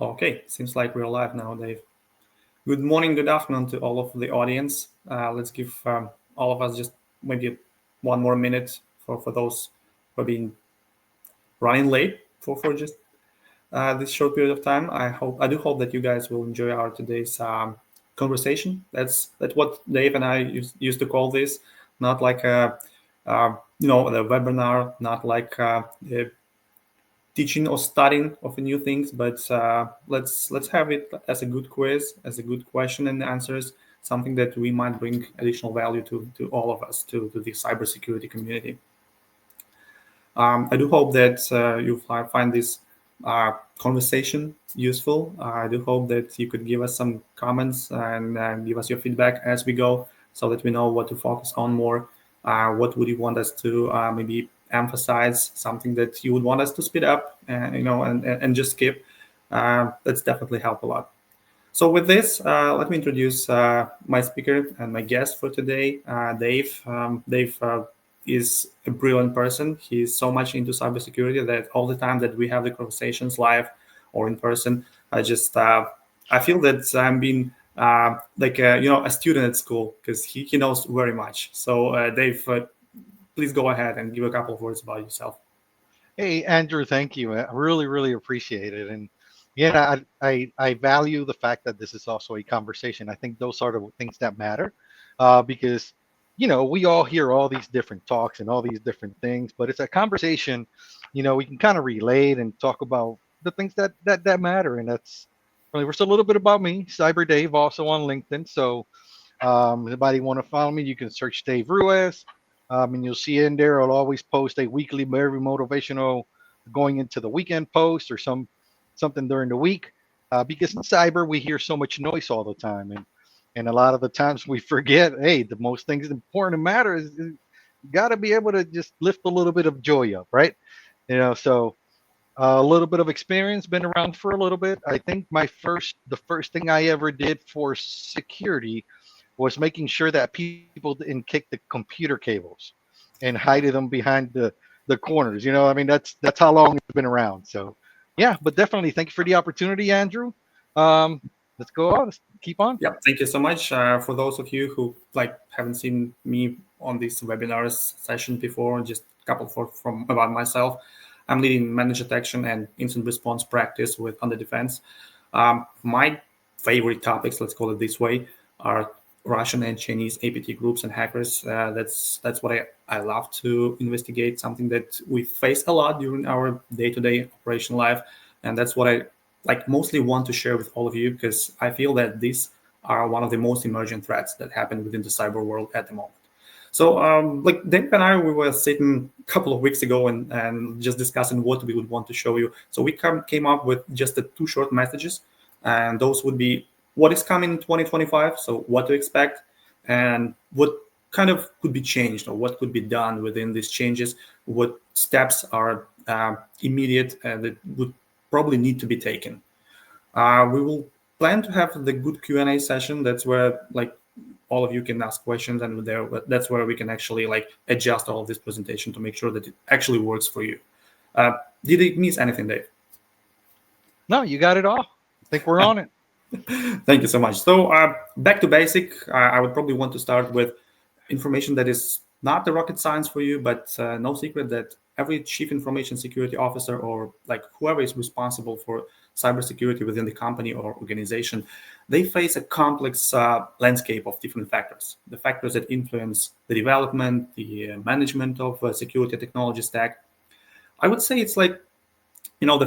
Okay, seems like we're live now, Dave. Good morning, good afternoon to all of the audience. Let's give all of us just maybe one more minute for those who have been running late for just this short period of time. I do hope that you guys will enjoy our today's conversation. That's what Dave and I used to call this, not like the webinar, not like the teaching or studying of new things, but let's have it as a good quiz, as a good question and answers, something that we might bring additional value to all of us, to the cybersecurity community. I do hope that you find this conversation useful. I do hope that you could give us some comments and give us your feedback as we go, so that we know what to focus on more. What would you want us to maybe emphasize, something that you would want us to speed up, and just skip? That's definitely help a lot. So with this, let me introduce my speaker and my guest for today, Dave. Dave is a brilliant person. He's so much into cybersecurity that all the time that we have the conversations live or in person, I feel that I'm being a student at school, because he knows very much. So Dave, please go ahead and give a couple of words about yourself. Hey, Andrew, thank you. I really, really appreciate it. And yeah, I value the fact that this is also a conversation. I think those are the things that matter, because, we all hear all these different talks and all these different things, but it's a conversation, we can kind of relate and talk about the things that matter. And that's really just a little bit about me, Cyber Dave, also on LinkedIn. So if anybody want to follow me, you can search Dave Ruiz. And you'll see in there, I'll always post a weekly, very motivational, going into the weekend post or something during the week. Because in cyber, we hear so much noise all the time, and a lot of the times we forget. Hey, the most things important to matter is you got to be able to just lift a little bit of joy up, right? So a little bit of experience, been around for a little bit. I think the first thing I ever did for security was making sure that people didn't kick the computer cables and hide them behind the corners. I mean, that's how long it's been around. So yeah, but definitely thank you for the opportunity, Andrew. Let's go on. Let's keep on. Yeah, thank you so much. For those of you who haven't seen me on these webinars session before, just a couple from about myself. I'm leading managed detection and incident response practice with UnderDefense. My favorite topics, let's call it this way, are Russian and Chinese APT groups and hackers. That's what I love to investigate, something that we face a lot during our day-to-day operational life. And that's what I mostly want to share with all of you, because I feel that these are one of the most emerging threats that happen within the cyber world at the moment. So Dave and I, we were sitting a couple of weeks ago and just discussing what we would want to show you. So we came up with just the 2 short messages, and those would be what is coming in 2025, so what to expect, and what kind of could be changed or what could be done within these changes, what steps are immediate and that would probably need to be taken. We will plan to have the good Q&A session. That's where all of you can ask questions, and that's where we can actually adjust all of this presentation to make sure that it actually works for you. Did I miss anything, Dave? No, you got it all. I think we're on it. Thank you so much. So back to basic, I would probably want to start with information that is not the rocket science for you, but no secret that every chief information security officer or whoever is responsible for cybersecurity within the company or organization, they face a complex landscape of different factors. The factors that influence the development, the management of security technology stack. I would say it's the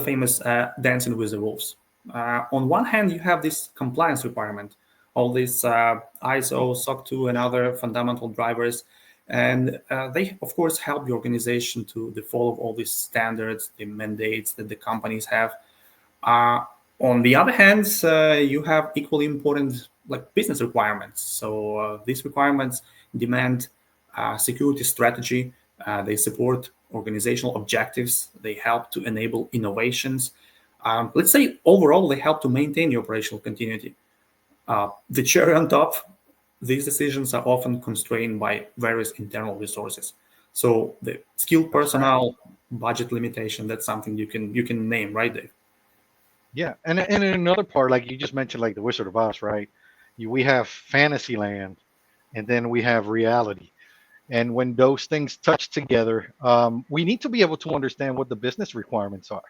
famous dancing with the wolves. On one hand, you have this compliance requirement, all these ISO, SOC 2, and other fundamental drivers. And they, of course, help the organization to follow all these standards, the mandates that the companies have. On the other hand, you have equally important business requirements. So these requirements demand security strategy. They support organizational objectives. They help to enable innovations. Let's say overall, they help to maintain the operational continuity. The cherry on top, these decisions are often constrained by various internal resources. So the skilled personnel, budget limitation, that's something you can name, right, Dave? Yeah, and in another part, like you just mentioned, like the Wizard of Oz, right? We have Fantasyland, and then we have reality. And when those things touch together, we need to be able to understand what the business requirements are,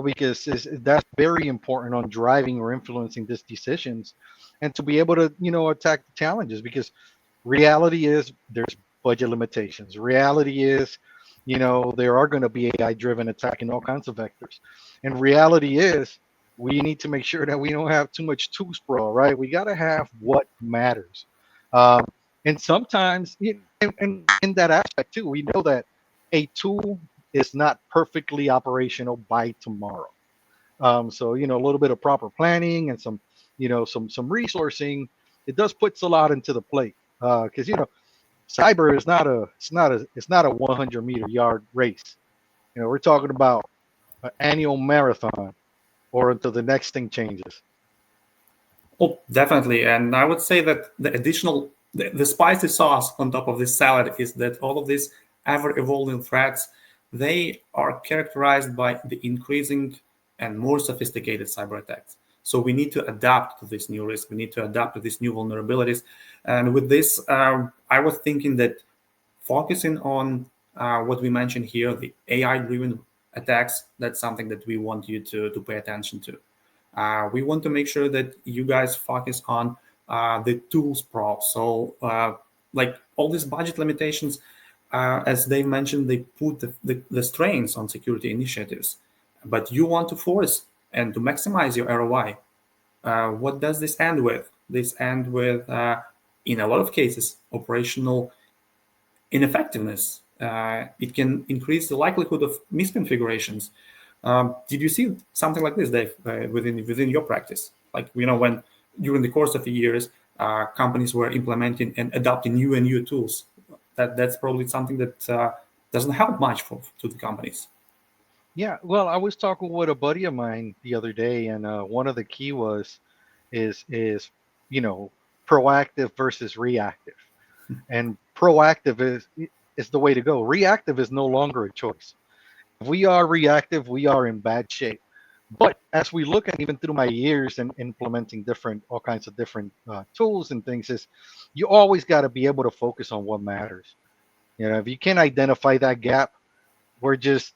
because that's very important on driving or influencing these decisions, and to be able to, attack the challenges. Because reality is there's budget limitations. Reality is, there are going to be AI driven attack in all kinds of vectors. And reality is we need to make sure that we don't have too much tool sprawl, right? We got to have what matters. Um, and sometimes, and in that aspect too, we know that a tool is not perfectly operational by tomorrow. So, a little bit of proper planning and some, some resourcing, it does puts a lot into the plate. Because cyber is not a 100-meter yard race. We're talking about an annual marathon, or until the next thing changes. Oh, definitely. And I would say that the additional, the spicy sauce on top of this salad is that all of these ever-evolving threats, they are characterized by the increasing and more sophisticated cyber attacks. So we need to adapt to this new risk. We need to adapt to these new vulnerabilities. And with this, I was thinking that focusing on what we mentioned here, the AI-driven attacks, that's something that we want you to pay attention to. We want to make sure that you guys focus on the tool sprawl. So, like all these budget limitations, as Dave mentioned, they put the strains on security initiatives. But you want to force and to maximize your ROI. What does this end with? This end with, in a lot of cases, operational ineffectiveness. It can increase the likelihood of misconfigurations. Did you see something like this, Dave, within your practice? Like, when during the course of the years, companies were implementing and adopting new and new tools. That's probably something that doesn't help much to the companies. Yeah, well, I was talking with a buddy of mine the other day, and one of the key is proactive versus reactive. And proactive is the way to go. Reactive is no longer a choice. If we are reactive, we are in bad shape. But as we look at, even through my years and implementing all kinds of different tools and things, is you always got to be able to focus on what matters. If you can't identify that gap, we're just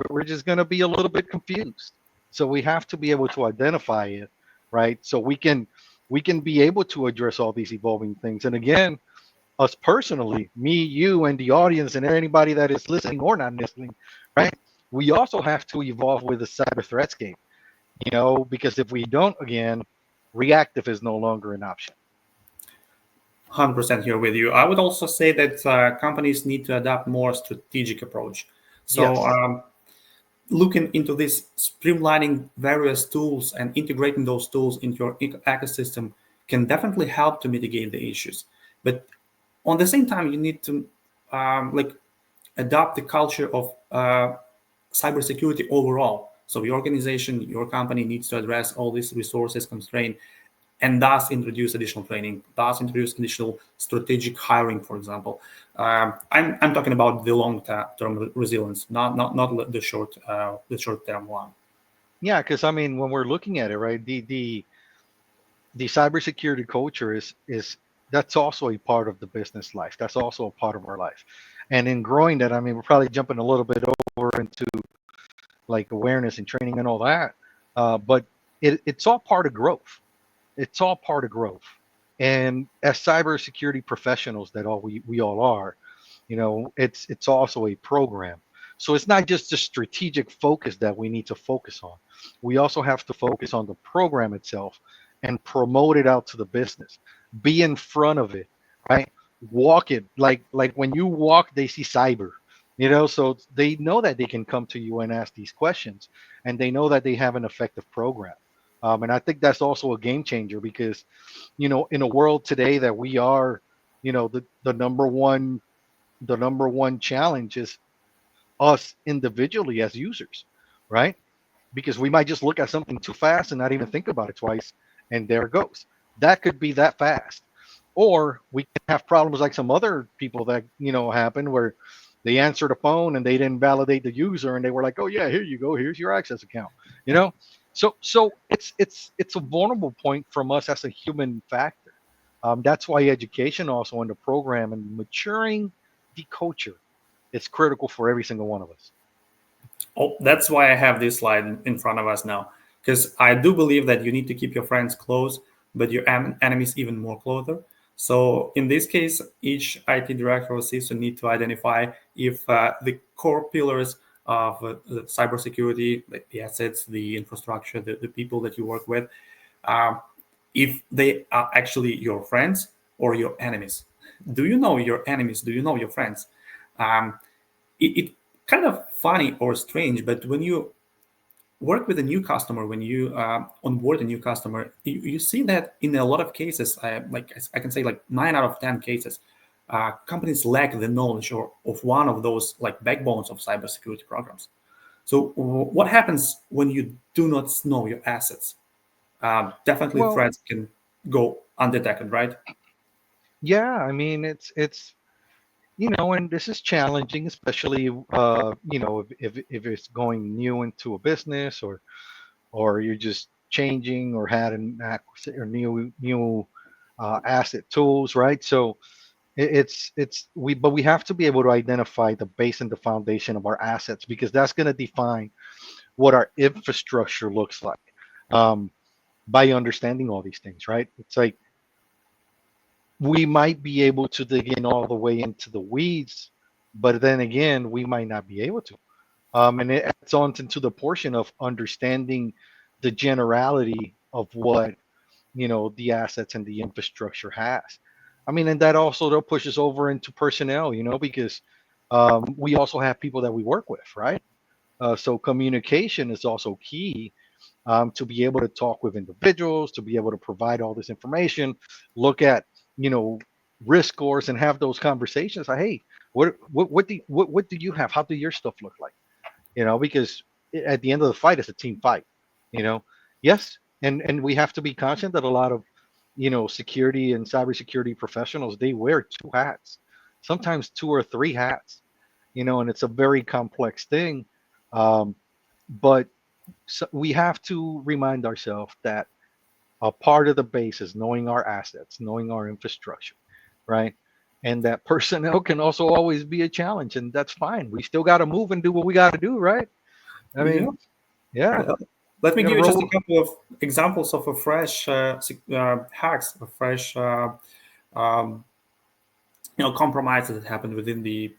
we're just going to be a little bit confused. So we have to be able to identify it, right? So we can be able to address all these evolving things. And again, us personally, me, you, and the audience, and anybody that is listening or not listening, right? We also have to evolve with the cyber threatscape, because if we don't, again, reactive is no longer an option. 100% here with you. I would also say that companies need to adopt more strategic approach. So Yes. Looking into this, streamlining various tools and integrating those tools into your ecosystem can definitely help to mitigate the issues. But on the same time, you need to adopt the culture of cybersecurity overall. So your organization, your company needs to address all these resources constraint, and thus introduce additional training, thus introduce additional strategic hiring, for example. I'm talking about the long-term resilience, not the short-term one. Yeah, because I mean, when we're looking at it, right, the cybersecurity culture is that's also a part of the business life. That's also a part of our life. And in growing that, I mean, we're probably jumping a little bit over into like awareness and training and all that. But it's all part of growth. It's all part of growth. And as cybersecurity professionals that we all are, it's also a program. So it's not just a strategic focus that we need to focus on. We also have to focus on the program itself and promote it out to the business. Be in front of it, right? Walk it like when you walk, they see cyber. So they know that they can come to you and ask these questions, and they know that they have an effective program. And I think that's also a game changer because, in a world today that we are, the number one challenge is us individually as users, right? Because we might just look at something too fast and not even think about it twice, and there it goes. That could be that fast. Or we can have problems like some other people that, happen where they answer the phone and they didn't validate the user and they were like, oh yeah, here you go, here's your access account. So it's a vulnerable point from us as a human factor. That's why education also in the program and maturing the culture is critical for every single one of us. Oh, that's why I have this slide in front of us now, because I do believe that you need to keep your friends close, but your enemies even more closer. So in this case, each IT director or CISO need to identify if the core pillars of the cybersecurity, like the assets, the infrastructure, the people that you work with, uh, if they are actually your friends or your enemies. Do you know your enemies? Do you know your friends? Um, it kind of funny or strange, but when you work with a new customer, when you onboard a new customer, you see that in a lot of cases, like I can say like 9 out of 10 cases, companies lack the knowledge or of one of those like backbones of cybersecurity programs. So what happens when you do not know your assets? Definitely Well, threats can go undetected, right? yeah, I mean it's and this is challenging, especially if it's going new into a business, or you're just changing or had an acquisition or new asset tools, right? So but we have to be able to identify the base and the foundation of our assets, because that's going to define what our infrastructure looks like, um, by understanding all these things, right? It's like we might be able to dig in all the way into the weeds, but then again, we might not be able to. And it adds on into the portion of understanding the generality of what the assets and the infrastructure has. I mean, and that also though pushes over into personnel, because we also have people that we work with, right? So communication is also key, to be able to talk with individuals, to be able to provide all this information, look at you know risk scores, and have those conversations. Like, hey, what do you have? How do your stuff look like? Because at the end of the fight, it's a team fight. You know, yes, and we have to be conscious that a lot of security and cybersecurity professionals, they wear two hats, sometimes two or three hats. And it's a very complex thing. Um, but so we have to remind ourselves that a part of the base is knowing our assets, knowing our infrastructure, right? And that personnel can also always be a challenge, and that's fine. We still got to move and do what we got to do, right? I Yeah. mean, yeah, Let me we got to give you just a roll. couple of examples of a fresh hacks, a fresh um, compromises that happened within the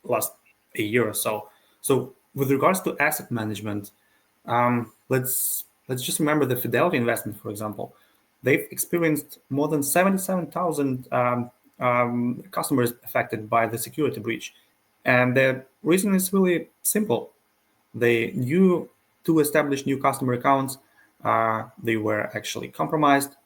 last a year or so. So with regards to asset management, let's just remember the Fidelity investment, for example. They've experienced more than 77,000 customers affected by the security breach, and the reason is really simple. They knew to establish new customer accounts. They were actually compromised.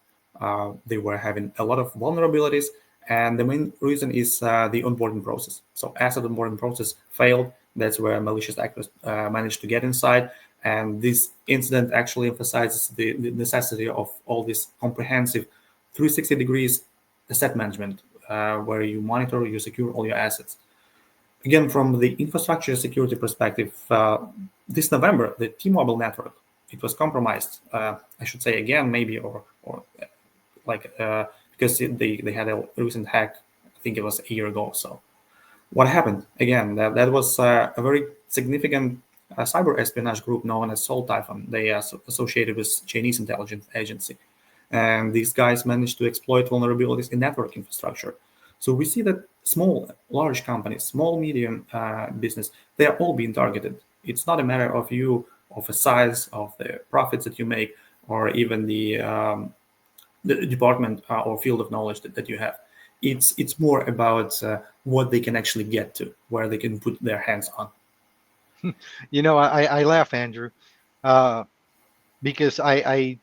They were having a lot of vulnerabilities, and the main reason is the onboarding process. So as the onboarding process failed, that's where malicious actors managed to get inside. And this incident actually emphasizes the necessity of all this comprehensive 360 degrees asset management, where you monitor, you secure all your assets. Again, from the infrastructure security perspective, this November, the T-Mobile network, it was compromised. I should say again, maybe, or like because they had a recent hack. I think it was a year ago. So what happened? Again, that was a very significant cyber espionage group known as Sol Typhon. They are associated with Chinese intelligence agency, and these guys managed to exploit vulnerabilities in network infrastructure. So we see that small, large companies, small, medium business, they are all being targeted. It's not a matter of you, of the size, of the profits that you make, or even the department or field of knowledge that you have. It's more about what they can actually get to, where they can put their hands on. I laugh, Andrew, uh, because I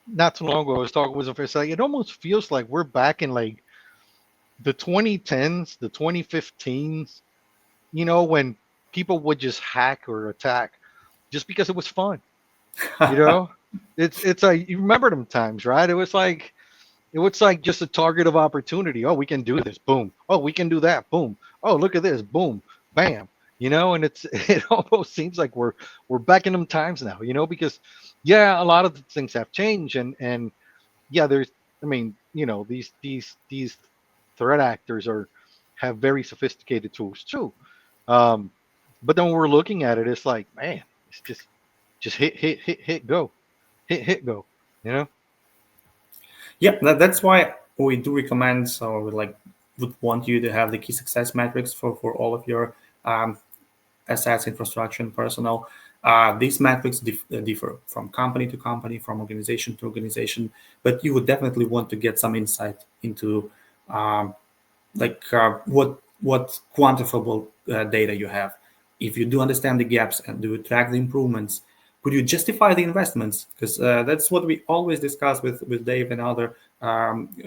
not too long ago I was talking with a friend. Like, it almost feels like we're back in like the 2010s, the 2015s. When people would just hack or attack just because it was fun. You know, it's like, you remember them times, right? It was like just a target of opportunity. Oh, we can do this. Boom. Oh, we can do that. Boom. Oh, look at this. Boom. Bam. And it almost seems like we're back in them times now, because yeah, a lot of the things have changed, and yeah, there's, I mean, these threat actors have very sophisticated tools too. Um, but then when we're looking at it, it's like, man, it's just hit go, hit go, you know? Yeah, that's why we do recommend. So we would want you to have the key success metrics for all of your assets, infrastructure, and personnel. These metrics differ from company to company, from organization to organization, but you would definitely want to get some insight into um, what quantifiable data you have. If you do understand the gaps and do track the improvements, could you justify the investments? Because that's what we always discuss with Dave and other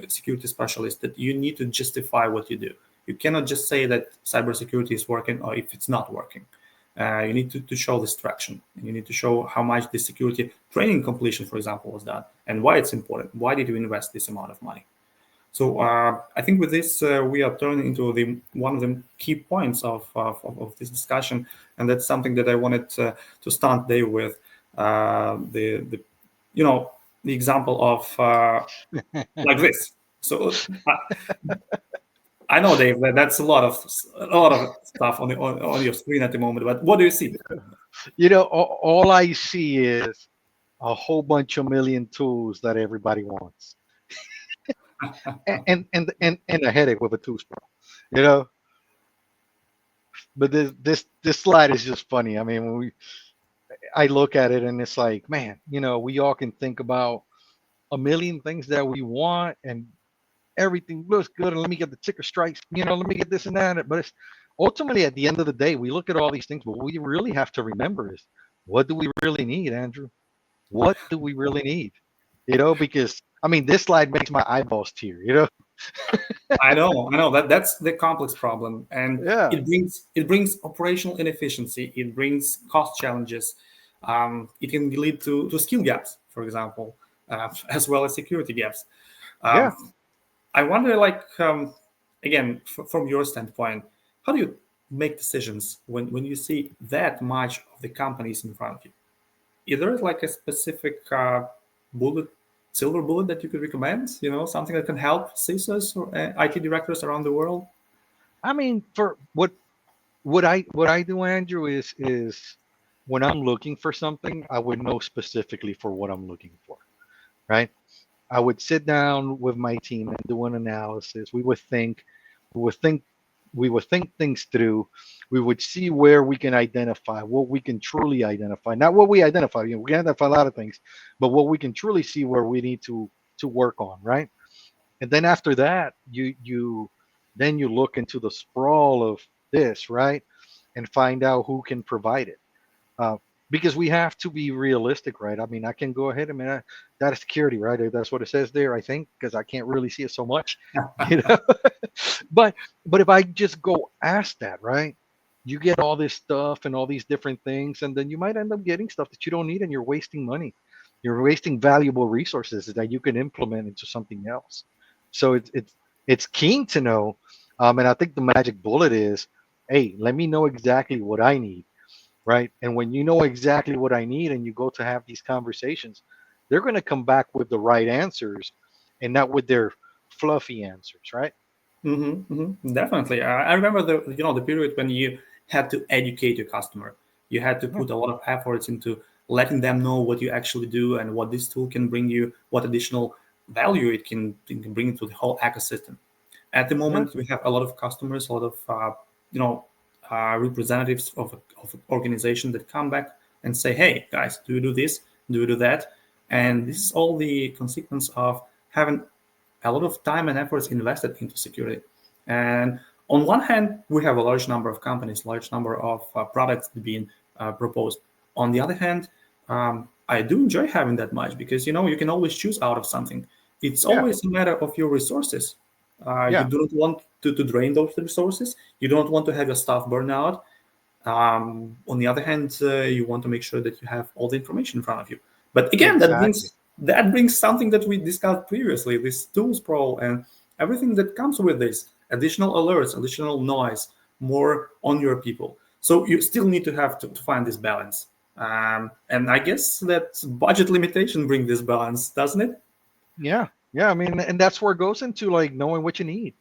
security specialists, that you need to justify what you do. You cannot just say that cybersecurity is working or if it's not working. You need to show this traction. You need to show how much the security training completion, for example, was done and why it's important. Why did you invest this amount of money? So I think with this, we are turning into one of the key points of this discussion, and that's something that I wanted to start Dave with. The the example of like this. So I know, Dave, that's a lot of stuff on your screen at the moment. But what do you see? All I see is a whole bunch of million tools that everybody wants, and a headache with a toothbrush, you know. But this slide is just funny. I mean, I look at it and it's like, man, we all can think about a million things that we want, and everything looks good, and let me get the ticker stripes, let me get this and that. But it's ultimately, at the end of the day, we look at all these things, but what we really have to remember is, what do we really need, Andrew? What do we really need? Because I mean, this slide makes my eyeballs tear. I know that's the complex problem, and Yeah. it brings operational inefficiency. It brings cost challenges. It can lead to skill gaps, for example, as well as security gaps. Yeah. I wonder, again, from your standpoint, how do you make decisions when you see that much of the companies in front of you? Is there like a specific silver bullet that you could recommend? Something that can help CISOs or IT directors around the world? I mean, for what I do, Andrew, is when I'm looking for something, I would know specifically for what I'm looking for, right? I would sit down with my team and do an analysis. We would think, we would think things through. We would see where we can identify, what we can truly identify, not what we identify. We can identify a lot of things, but what we can truly see where we need to work on, right? And then after that, you look into the sprawl of this, right, and find out who can provide it. Uh, because we have to be realistic, right? I mean, I can go ahead. I mean, data security, right? That's what it says there, I think, because I can't really see it so much, you know. but but if I just go ask that, right, you get all this stuff and all these different things, and then you might end up getting stuff that you don't need, and you're wasting money. You're wasting valuable resources that you can implement into something else. So it's keen to know, and I think the magic bullet is, hey, let me know exactly what I need, right? And when you know exactly what I need and you go to have these conversations, they're going to come back with the right answers and not with their fluffy answers, right? Definitely. I remember the period when you had to educate your customer. You had to Yeah. put a lot of efforts into letting them know what you actually do and what this tool can bring you, what additional value it can bring to the whole ecosystem. At the Yeah. moment, we have a lot of customers, a lot of representatives of organizations that come back and say, "Hey, guys, do you do this? Do you do that?" And this is all the consequence of having a lot of time and efforts invested into security. And on one hand, we have a large number of companies, large number of products being proposed. On the other hand, I do enjoy having that much because you can always choose out of something. It's Yeah. always a matter of your resources. You Yeah. do not want to drain those resources. You don't want to have your staff burn out. On the other hand, you want to make sure that you have all the information in front of you. But again, that Exactly. brings something that we discussed previously: this tool sprawl and everything that comes with this, additional alerts, additional noise, more on your people. So you still need to have to find this balance. And I guess that budget limitation bring this balance, doesn't it? Yeah, yeah. I mean, and that's where it goes into like knowing what you need.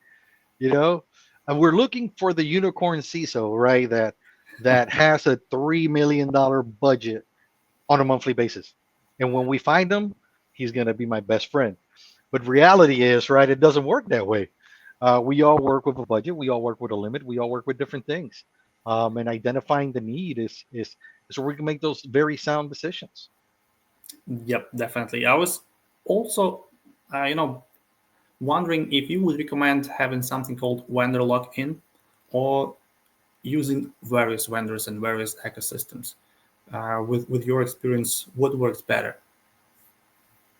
You know, and we're looking for the unicorn CISO, right? That has a $3 million budget on a monthly basis, and when we find him, he's gonna be my best friend. But reality is, right? It doesn't work that way. We all work with a budget. We all work with a limit. We all work with different things. And identifying the need is where we can make those very sound decisions. Yep, definitely. I was also, wondering if you would recommend having something called vendor lock-in or using various vendors and various ecosystems. With your experience, what works better?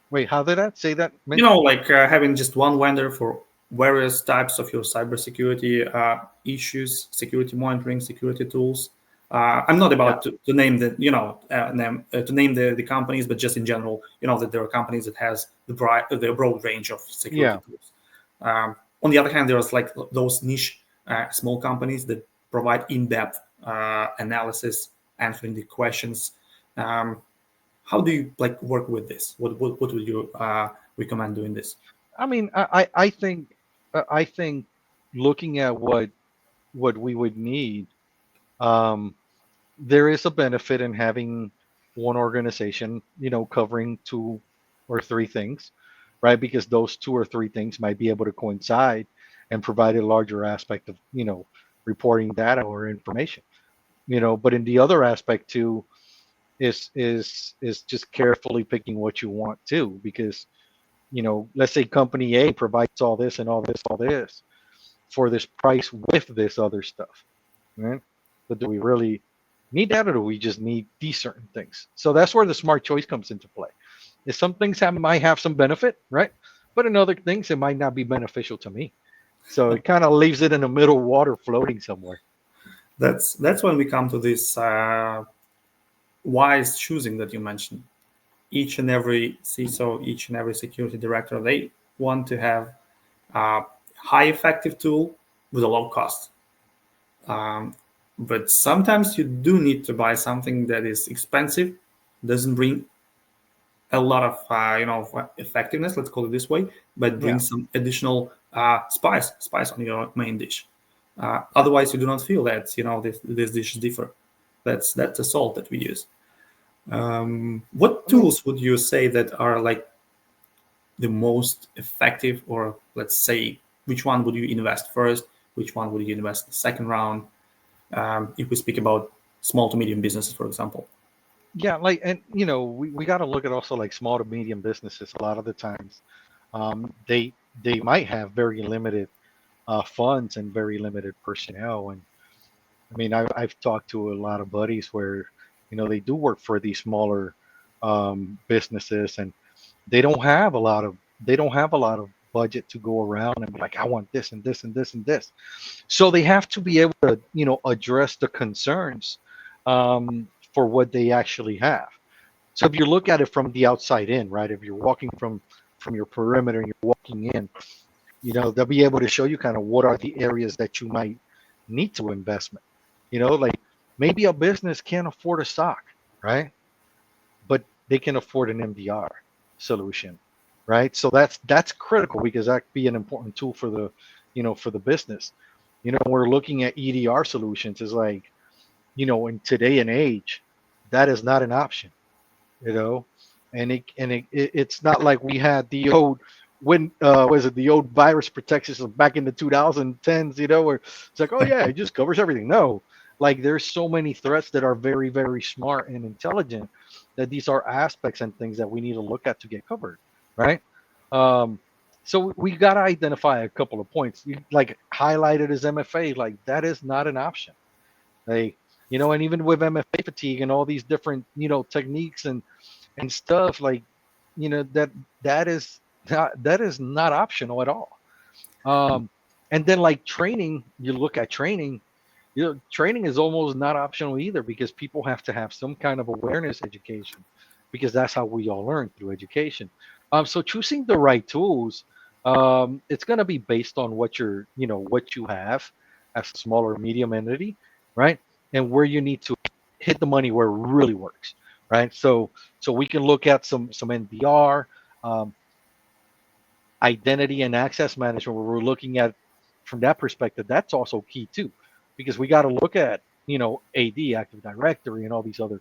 Wait, how did that say that? Like having just one vendor for various types of your cybersecurity issues, security monitoring, security tools. I'm not Yeah, about to name to name the companies, but just in general, that there are companies that has the broad range of security yeah. tools. On the other hand, there's like those niche small companies that provide in-depth analysis, answering the questions. Um, how do you like work with this? What would you recommend doing this? I mean, I think looking at what we would need, um, there is a benefit in having one organization, covering two or three things, right? Because those two or three things might be able to coincide and provide a larger aspect of, reporting data or information. But in the other aspect too is just carefully picking what you want to, because let's say company A provides all this and all this for this price with this other stuff, right? But do we really need that, or do we just need these certain things? So that's where the smart choice comes into play. Is some things might have some benefit, right? But in other things, it might not be beneficial to me. So it kind of leaves it in the middle water floating somewhere. That's when we come to this wise choosing that you mentioned. Each and every CISO, each and every security director, they want to have a high effective tool with a low cost. Um, but sometimes you do need to buy something that is expensive, doesn't bring a lot of effectiveness, let's call it this way, but Yeah. brings some additional spice on your main dish. Otherwise, you do not feel that this dish is differ. That's the salt that we use. What I mean, tools would you say that are like the most effective, or let's say which one would you invest first, which one would you invest the second round, if we speak about small to medium businesses, for example? yeah, like, and we got to look at also like small to medium businesses. A lot of the times, they might have very limited funds and very limited personnel. And I mean, I've talked to a lot of buddies where they do work for these smaller businesses, and they don't have a lot of budget to go around and be like, I want this and this and this and this. So they have to be able to address the concerns for what they actually have. So if you look at it from the outside in, right? If you're walking from your perimeter and you're walking in, they'll be able to show you kind of what are the areas that you might need to investment. Like maybe a business can't afford a SOC, right? But they can afford an MDR solution, right? So that's critical, because that could be an important tool for the business. We're looking at EDR solutions is like, in today and age, that is not an option, you know, it's not like we had the old when was it the old virus protection system back in the 2010s, where it's like, oh yeah, it just covers everything. No, like there's so many threats that are very, very smart and intelligent, that these are aspects and things that we need to look at to get covered, right? Um, so we got to identify a couple of points. You like highlighted as MFA, like that is not an option. Like, and even with MFA fatigue and all these different, techniques and stuff, like, that is not optional at all. Um, and then like training, you look at training, training is almost not optional either, because people have to have some kind of awareness education, because that's how we all learn, through education. So choosing the right tools, it's going to be based on what you have as a small or medium entity, right? and where you need to hit the money where it really works, right? So we can look at some MDR, identity and access management, where we're looking at from that perspective. That's also key too, because we got to look at, AD, Active Directory, and all these other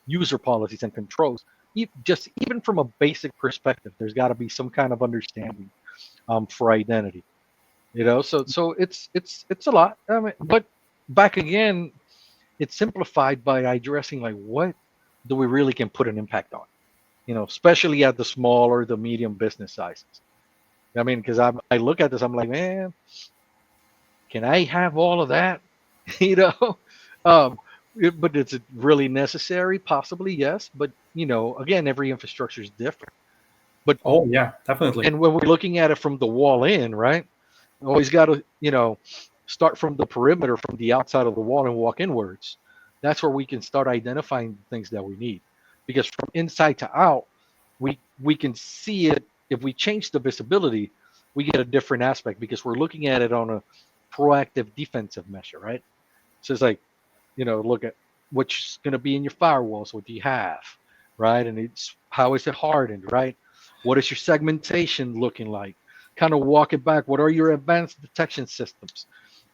user policies and controls. Just even from a basic perspective, there's got to be some kind of understanding for identity. So it's a lot. I mean, but back again, it's simplified by addressing like what do we really can put an impact on, especially at the small or the medium business sizes. I mean, because I look at this, I'm like, man, can I have all of that? you know, um, but is it really necessary? Possibly, yes. But again, every infrastructure is different. But Oh yeah, definitely. and when we're looking at it from the wall in, right? Always got to start from the perimeter, from the outside of the wall, and walk inwards. That's where we can start identifying the things that we need, because from inside to out, we can see it. If we change the visibility, we get a different aspect, because we're looking at it on a proactive defensive measure, right? So it's like, look at what's going to be in your firewalls, what do you have, right? And it's how is it hardened, right? What is your segmentation looking like? Kind of walk it back. What are your advanced detection systems?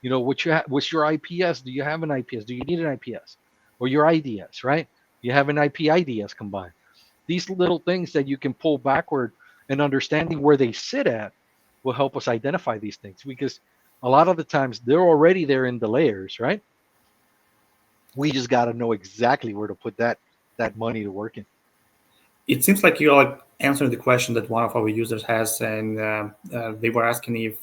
What's your IPS? Do you have an IPS? Do you need an IPS? Or your IDS, right? You have an IP IDS combined. These little things that you can pull backward, and understanding where they sit at will help us identify these things, because a lot of the times they're already there in the layers, right? We just got to know exactly where to put that money to work in. It seems like you're like answering the question that one of our users has, and they were asking if,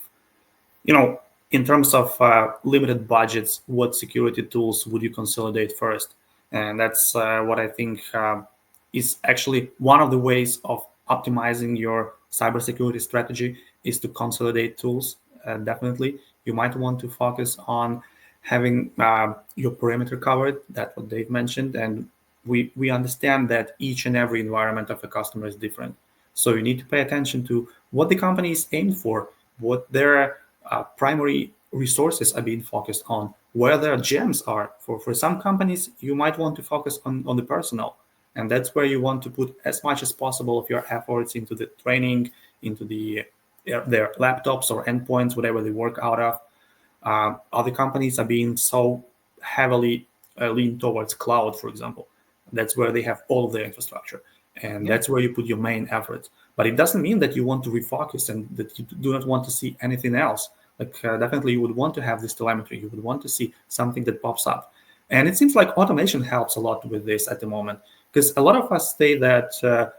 in terms of limited budgets, what security tools would you consolidate first? And that's what I think is actually one of the ways of optimizing your cybersecurity strategy is to consolidate tools. Definitely, you might want to focus on having your perimeter covered. That's what Dave mentioned, and we understand that each and every environment of a customer is different. So you need to pay attention to what the company is aimed for, what their primary resources are being focused on, where their gems are. For some companies, you might want to focus on the personnel. And that's where you want to put as much as possible of your efforts into the training, into their laptops or endpoints, whatever they work out of. Other companies are being so heavily leaned towards cloud, for example. That's where they have all of their infrastructure. And that's where you put your main efforts. But it doesn't mean that you want to refocus and that you do not want to see anything else. Like definitely you would want to have this telemetry. You would want to see something that pops up. And it seems like automation helps a lot with this at the moment, because a lot of us say that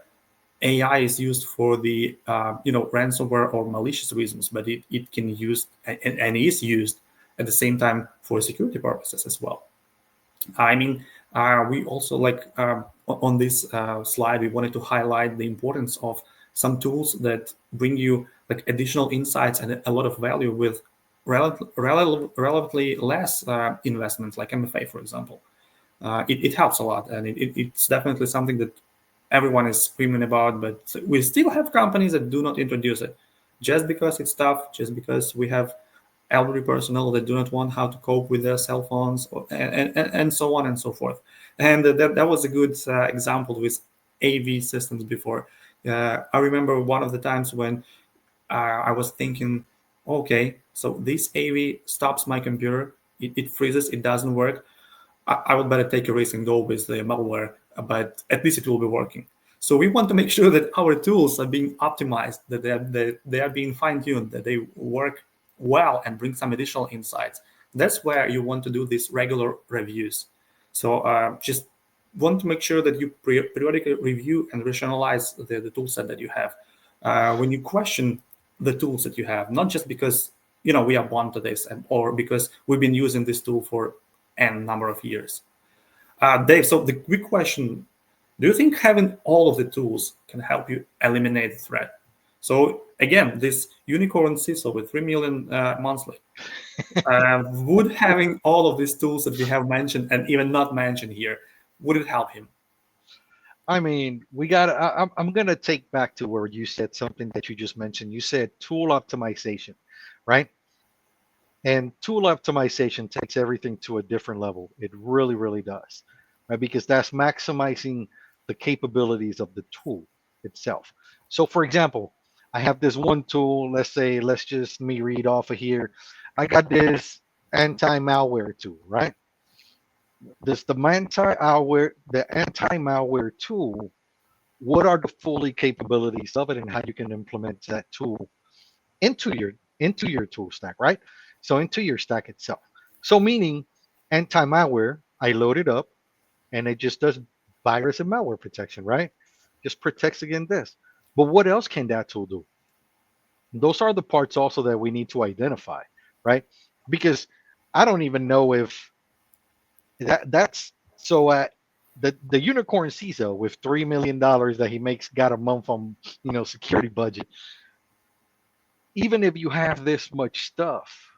AI is used for the ransomware or malicious reasons, but it can use and is used at the same time for security purposes as well. I mean, we also on this slide, we wanted to highlight the importance of some tools that bring you like additional insights and a lot of value with relatively less investment, like MFA, for example. It helps a lot, and it's definitely something that everyone is screaming about, but we still have companies that do not introduce it just because it's tough, just because we have elderly personnel that do not want how to cope with their cell phones, and so on and so forth. And that was a good example with AV systems before. I remember one of the times when I was thinking, okay, so this AV stops my computer, it freezes, it doesn't work. I would better take a risk and go with the malware, but at least it will be working. So we want to make sure that our tools are being optimized, that they are being fine-tuned, that they work well and bring some additional insights. That's where you want to do these regular reviews. So just want to make sure that you periodically review and rationalize the tool set that you have. When you question the tools that you have, not just because we are born to this or because we've been using this tool for n number of years. Dave, so the quick question, do you think having all of the tools can help you eliminate the threat? So again, this unicorn CISO with 3 million monthly, would having all of these tools that we have mentioned and even not mentioned here, would it help him? I mean, I'm going to take back to where you said something that you just mentioned. You said tool optimization, right? And tool optimization takes everything to a different level. It really, really does, right? Because that's maximizing the capabilities of the tool itself. So, for example, I have this one tool. Let's just me read off of here. I got this anti-malware tool, right? The anti-malware tool. What are the fully capabilities of it, and how you can implement that tool into your tool stack, right? So into your stack itself. So meaning anti-malware, I load it up and it just does virus and malware protection, right? Just protects against this. But what else can that tool do? Those are the parts also that we need to identify, right? Because I don't even know if that's so at the unicorn CISO with $3 million that he makes got a month on security budget. Even if you have this much stuff,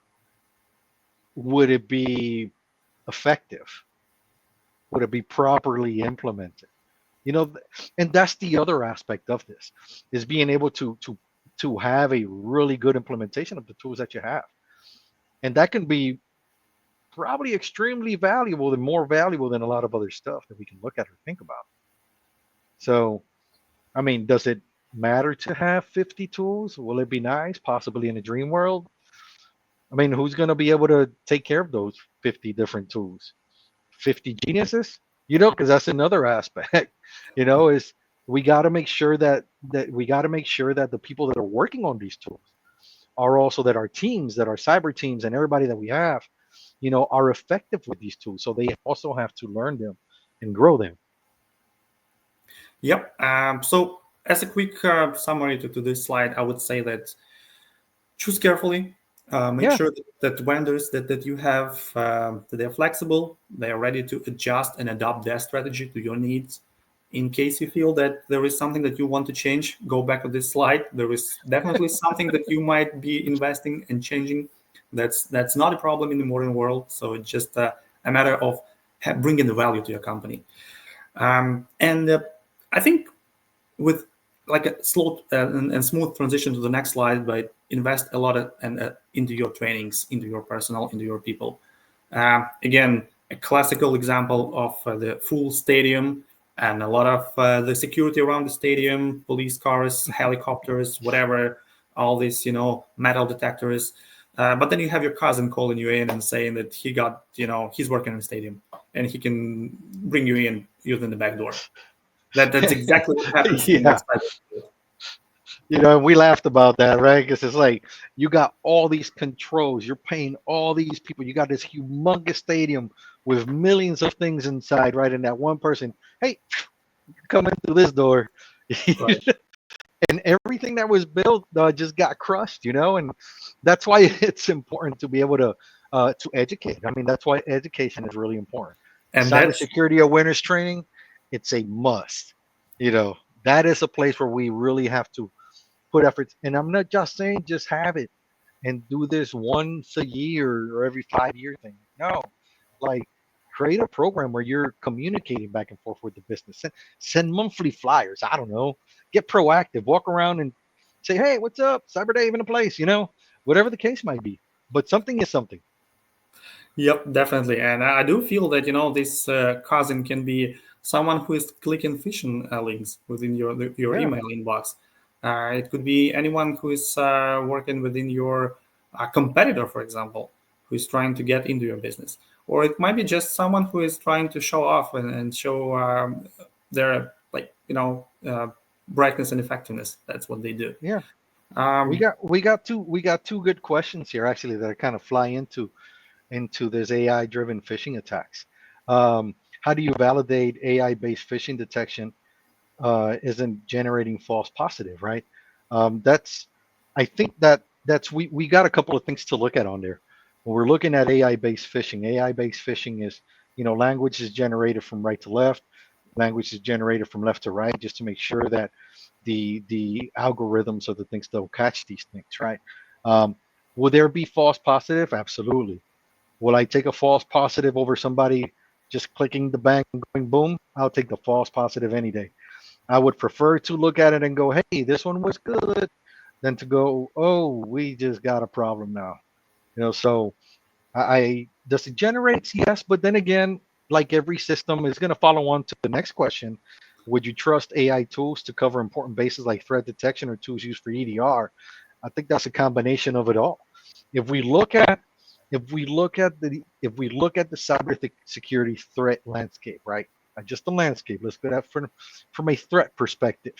would it be effective? Would it be properly implemented? And that's the other aspect of this, is being able to have a really good implementation of the tools that you have. And that can be probably extremely valuable, and more valuable than a lot of other stuff that we can look at or think about. So, I mean, does it matter to have 50 tools? Will it be nice? Possibly in a dream world. I mean, who's going to be able to take care of those 50 different tools? 50 geniuses? Because that's another aspect, is we got to make sure that the people that are working on these tools are also, that our teams, that our cyber teams and everybody that we have, are effective with these tools. So they also have to learn them and grow them. Yep. So as a quick summary to this slide, I would say that choose carefully. Make sure that vendors that you have, that they're flexible, they are ready to adjust and adapt their strategy to your needs. In case you feel that there is something that you want to change, go back to this slide. There is definitely something that you might be investing and changing. That's not a problem in the modern world. So it's just a matter of bringing the value to your company. And I think with like a slow and smooth transition to the next slide, but invest a lot into your trainings, into your personnel, into your people. Again, a classical example of the full stadium and a lot of the security around the stadium, police cars, helicopters, whatever, all these, metal detectors. But then you have your cousin calling you in and saying that he got, he's working in the stadium and he can bring you in using the back door. That's exactly what happens. Yeah. We laughed about that, right? Because it's like, you got all these controls, you're paying all these people, you got this humongous stadium with millions of things inside, right? And that one person, hey, come in through this door. Right. And everything that was built just got crushed, and that's why it's important to be able to educate. I mean, that's why education is really important. And cybersecurity awareness training, it's a must. That is a place where we really have to put efforts. And I'm not just saying just have it and do this once a year or every 5-year thing. No, like create a program where you're communicating back and forth with the business. Send monthly flyers. I don't know. Get proactive. Walk around and say, hey, what's up? Cyber Dave in a place, whatever the case might be. But something is something. Yep, definitely. And I do feel that, this cousin can be someone who is clicking phishing links within your email inbox. It could be anyone who is working within your competitor, for example, who is trying to get into your business. Or it might be just someone who is trying to show off and show their brightness and effectiveness. That's what they do. Yeah. We got two good questions here actually that kind of fly into this AI-driven phishing attacks. How do you validate AI-based phishing detection isn't generating false positive, right? I think that's we got a couple of things to look at on there. When we're looking at AI-based phishing is, language is generated from right to left, language is generated from left to right, just to make sure that the algorithms of the things don't catch these things, right? Will there be false positive? Absolutely. Will I take a false positive over somebody just clicking the bang and going boom? I'll take the false positive any day. I would prefer to look at it and go, hey, this one was good, than to go, oh, we just got a problem now. So does it generate? Yes, but then again, like every system is going to follow on to the next question. Would you trust AI tools to cover important bases like threat detection or tools used for EDR? I think that's a combination of it all. If we look at the cyber security threat landscape, right? Just the landscape. Let's go at from a threat perspective.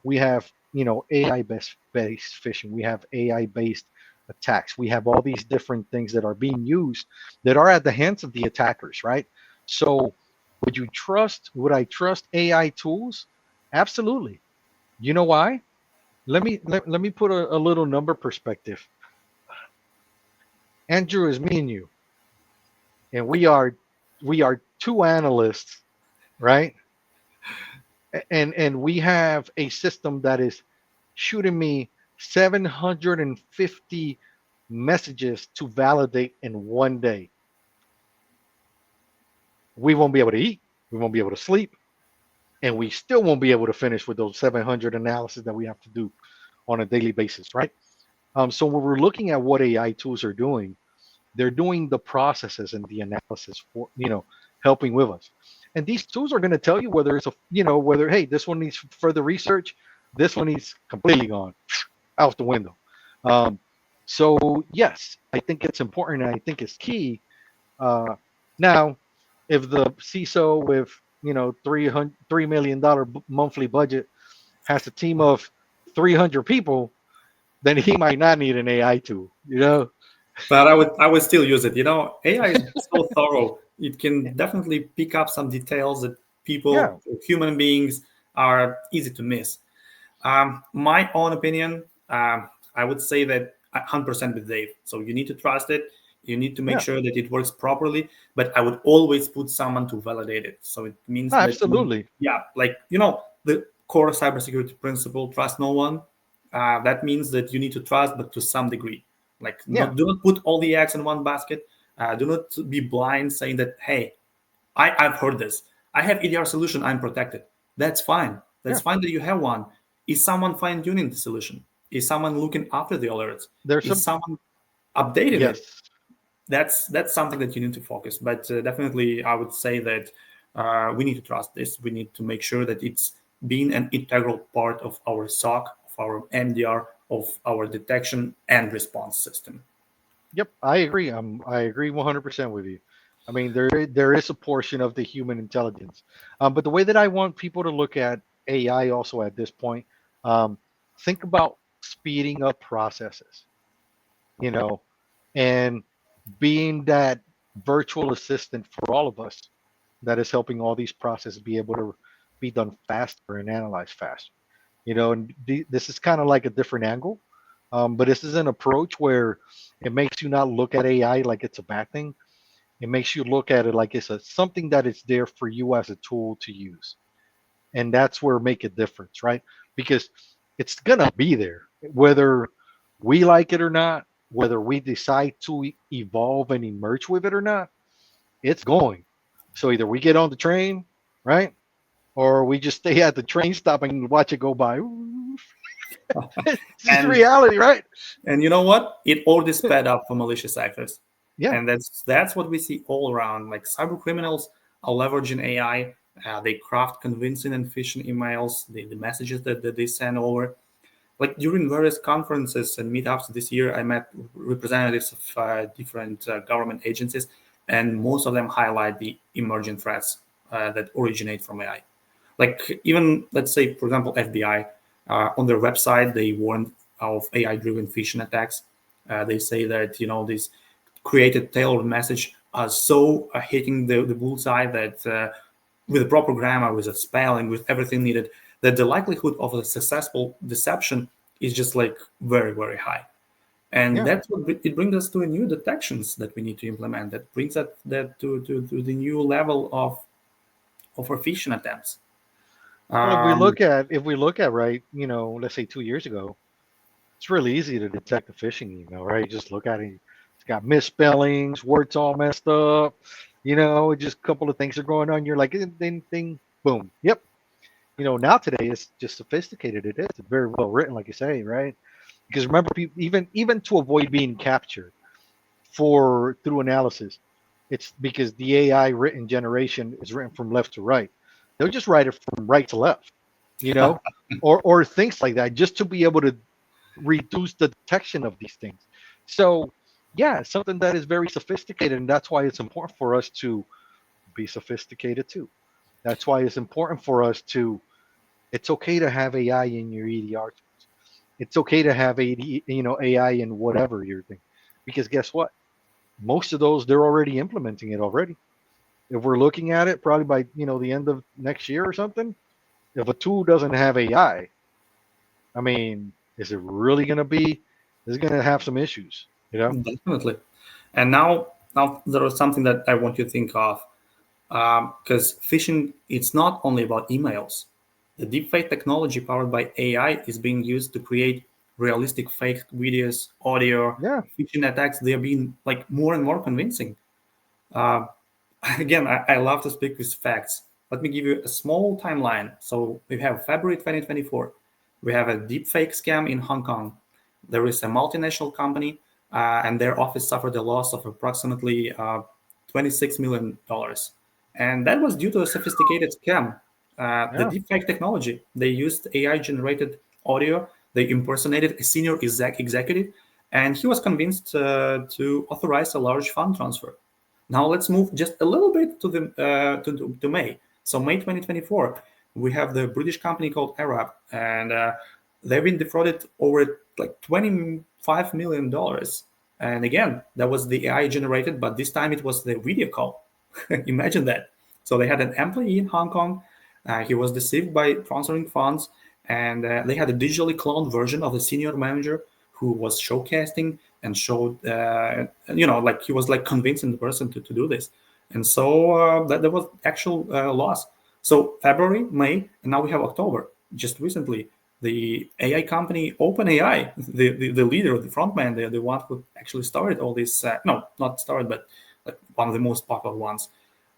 We have AI based phishing. We have AI based attacks. We have all these different things that are being used that are at the hands of the attackers, right? So would I trust AI tools? Absolutely. You know why? Let me put a little number perspective. Andrew is me and you, and we are two analysts, right? And we have a system that is shooting me 750 messages to validate in one day. We won't be able to eat, we won't be able to sleep, and we still won't be able to finish with those 700 analysis that we have to do on a daily basis, right? So when we're looking at what AI tools are doing, they're doing the processes and the analysis for helping with us. And these tools are going to tell you whether it's whether, hey, this one needs further research, this one needs completely gone out the window. So yes, I think it's important, and I think it's key. Now, if the CISO with $3 million monthly budget has a team of 300 people, then he might not need an AI tool. But I would still use it. AI is so thorough. It can definitely pick up some details that human beings, are easy to miss. My own opinion, I would say that 100% with Dave. So you need to trust it. You need to make sure that it works properly. But I would always put someone to validate it. So it means absolutely. The core cybersecurity principle: trust no one. That means that you need to trust, but to some degree. Do not put all the eggs in one basket. Do not be blind saying that, hey, I've heard this. I have EDR solution, I'm protected. That's fine. That's fine that you have one. Is someone fine-tuning the solution? Is someone looking after the alerts? Someone updating it? That's something that you need to focus. But definitely, I would say that we need to trust this. We need to make sure that it's being an integral part of our SOC, of our MDR, of our detection and response system. Yep, I agree. I agree 100% with you. I mean, there is a portion of the human intelligence, but the way that I want people to look at AI also at this point, think about speeding up processes, and being that virtual assistant for all of us that is helping all these processes be able to be done faster and analyzed faster. And this is kind of like a different angle, but this is an approach where it makes you not look at AI like it's a bad thing. It makes you look at it like it's something that is there for you as a tool to use. And that's where make a difference, right? Because it's gonna be there, whether we like it or not, whether we decide to evolve and emerge with it or not, it's going. So either we get on the train, right? Or we just stay at the train stop and watch it go by. It's just reality, right? And you know what? It already sped up for malicious actors. Yeah. And that's what we see all around. Like, cyber criminals are leveraging AI. They craft convincing and phishing emails, the messages that they send over. Like, during various conferences and meetups this year, I met representatives of different government agencies, and most of them highlight the emerging threats that originate from AI. Like, even, let's say, for example, FBI, on their website, they warned of AI-driven phishing attacks. They say that, these created tailored message are so hitting the bullseye that with a proper grammar, with a spelling, with everything needed, that the likelihood of a successful deception is just like very, very high. And that's what it brings us to a new detections that we need to implement. That brings that to the new level of our phishing attempts. Well, if we look at right, let's say 2 years ago, it's really easy to detect a phishing email, right? You just look at it, it's got misspellings, words all messed up, just a couple of things are going on. You're like, ding, boom, yep. Now today it's just sophisticated. It is. It's very well written, like you say, right? Because remember, even to avoid being captured, through analysis. It's because the AI written generation is written from left to right. They'll just write it from right to left, you know, or things like that, just to be able to reduce the detection of these things. So yeah, something that is very sophisticated, and that's why it's important for us to be sophisticated too. That's why it's important for us to. It's okay to have AI in your EDR tools. It's okay to have AI in whatever you're thinking, because guess what? Most of those they're already implementing it already. If we're looking at it, probably by the end of next year or something, if a tool doesn't have AI, I mean, is it really going to be? Is going to have some issues, you know? Definitely. And now there is something that I want you to think of, because phishing, it's not only about emails. The deepfake technology powered by AI is being used to create realistic fake videos, audio. Yeah. Phishing attacks, they're being like more and more convincing. Uh, Again, I love to speak with facts. Let me give you a small timeline. So we have February 2024. We have a deepfake scam in Hong Kong. There is a multinational company, and their office suffered a loss of approximately $26 million. And that was due to a sophisticated scam. The Yeah. deepfake technology, they used AI-generated audio. They impersonated a senior executive, and he was convinced to authorize a large fund transfer. Now let's move just a little bit to to May. So May 2024, we have the British company called Arab, and they've been defrauded over like $25 million. And again, that was the AI generated, but this time it was the video call. Imagine that. So they had an employee in Hong Kong. He was deceived by transferring funds, and they had a digitally cloned version of the senior manager who was showcasing and showed, like he was like convincing the person to do this. And so that there was actual loss. So February, May, and now we have October. Just recently, the AI company OpenAI, the leader, the frontman, the one who actually started all this, no, not started, but like one of the most popular ones.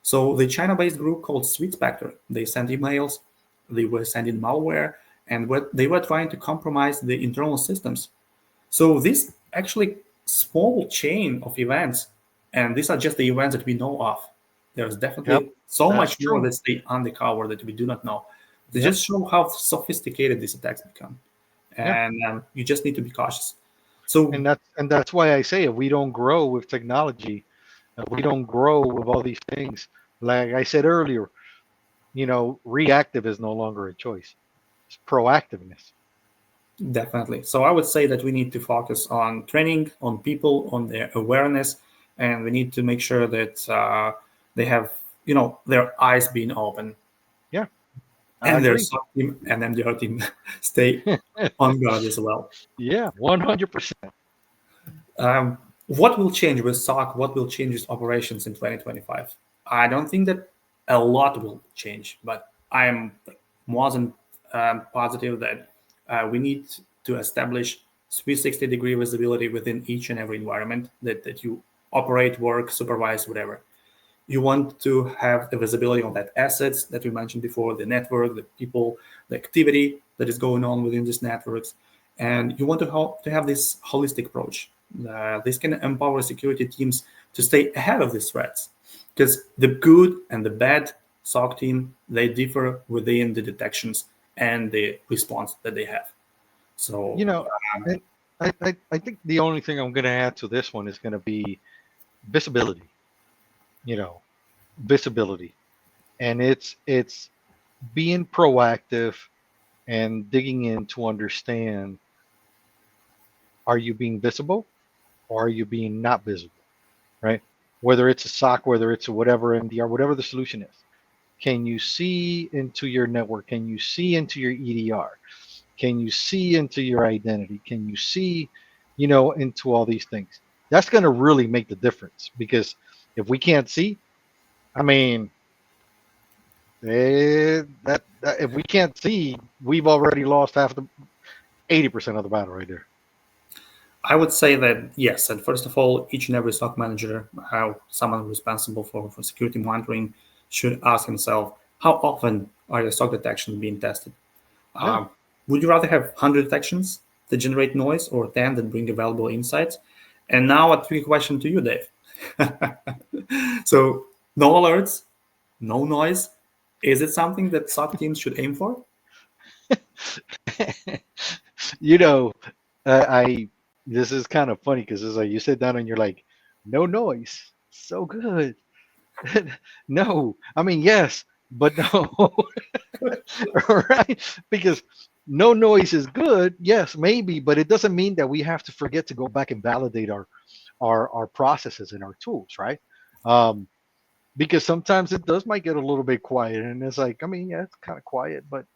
So the China-based group called SweetSpectre, they sent emails, they were sending malware, and they were trying to compromise the internal systems. So this actually small chain of events, and these are just the events that we know of. There's Yep. definitely so That's much more true. that stay undercover that we do not know. They Yep. just show how sophisticated these attacks become, Yeah. and you just need to be cautious. So And that's why I say if we don't grow with technology, if we don't grow with all these things, like I said earlier, reactive is no longer a choice. It's proactiveness. definitely. So I would say that we need to focus on training, on people, on their awareness, and we need to make sure that they have, their eyes being open, Yeah, I and their agree. SOC team and MDR team stay on guard as well. Yeah, 100%. What will change with SOC? What will change with operations in 2025? I don't think that a lot will change, but I am more than positive that we need to establish 360-degree visibility within each and every environment that you operate, work, supervise, whatever. You want to have the visibility on that assets that we mentioned before, the network, the people, the activity that is going on within these networks. And you want to have this holistic approach. This can empower security teams to stay ahead of these threats, because the good and the bad SOC team, they differ within the detections and the response that they have. So You know, and I think the only thing I'm going to add to this one is going to be visibility. You know, visibility, and it's being proactive and digging in to understand: are you being visible, or are you being not visible? Right? Whether it's a SOC, whether it's a whatever MDR, whatever the solution is. Can you see into your network? Can you see into your EDR? Can you see into your identity? Can you see, into all these things? That's going to really make the difference, because if we can't see, I mean, that if we can't see, we've already lost 80% of the battle right there. I would say that yes, and first of all, each and every stock manager, someone responsible for security monitoring, should ask himself how often are your stock detections being tested. Yeah, Um, would you rather have 100 detections that generate noise or 10 that bring available insights? And now a tricky question to you, Dave. So no alerts, no noise. Is it something that SOC teams should aim for? you know, I this is kind of funny because it's like you sit down and you're like, no noise, so good. No, I mean yes, but no, right? Because no noise is good, yes, maybe, but it doesn't mean that we have to forget to go back and validate our processes and our tools, right? Um, because sometimes it does might get a little bit quiet, and it's like, I mean, yeah, it's kind of quiet, but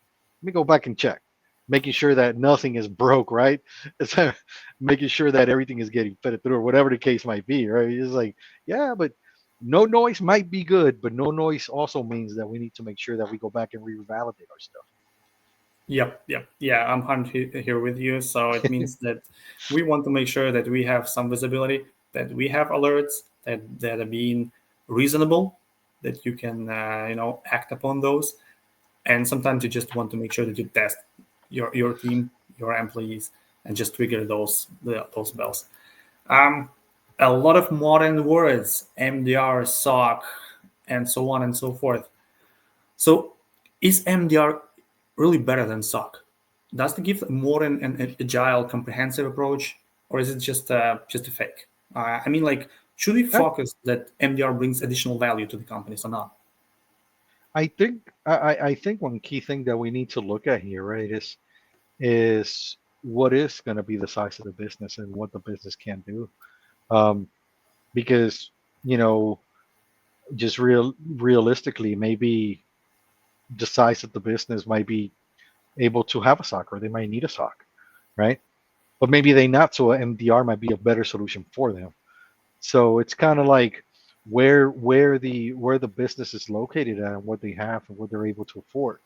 let me go back and check, making sure that nothing is broke, right? It's making sure that everything is getting fed through, or whatever the case might be, right? It's like, yeah, but no noise might be good, but no noise also means that we need to make sure that we go back and revalidate our stuff. Yep. Yeah, I'm here with you. So it means that we want to make sure that we have some visibility, that we have alerts that are being reasonable, that you can act upon those. And sometimes you just want to make sure that you test your team, your employees, and just trigger those bells. A lot of modern words, MDR, SOC, and so on and so forth. So is MDR really better than SOC? Does it give more an agile, comprehensive approach, or is it just a fake? I mean, like, should we I, focus that MDR brings additional value to the companies or not? I think one key thing that we need to look at here, right, is what is going to be the size of the business and what the business can do. Um, because you know, just realistically, maybe the size of the business might be able to have a SOC, or they might need a SOC, right? But maybe they not, so a MDR might be a better solution for them. So it's kind of like where the business is located at and what they have and what they're able to afford.